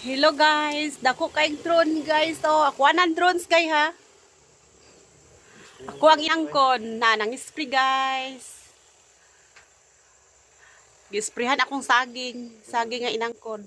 Hello guys, dako kay drone guys. So, ako ang drones guys ha. Ako ang iangkon na nang spray guys. Gisprayhan akong saging, saging nga inangkon.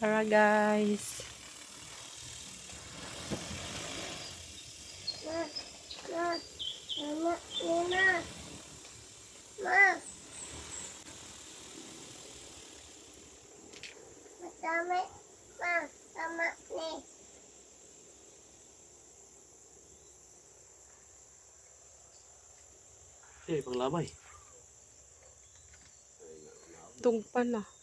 Tara guys. Madami, tama ni. Panglamay. Tung pala.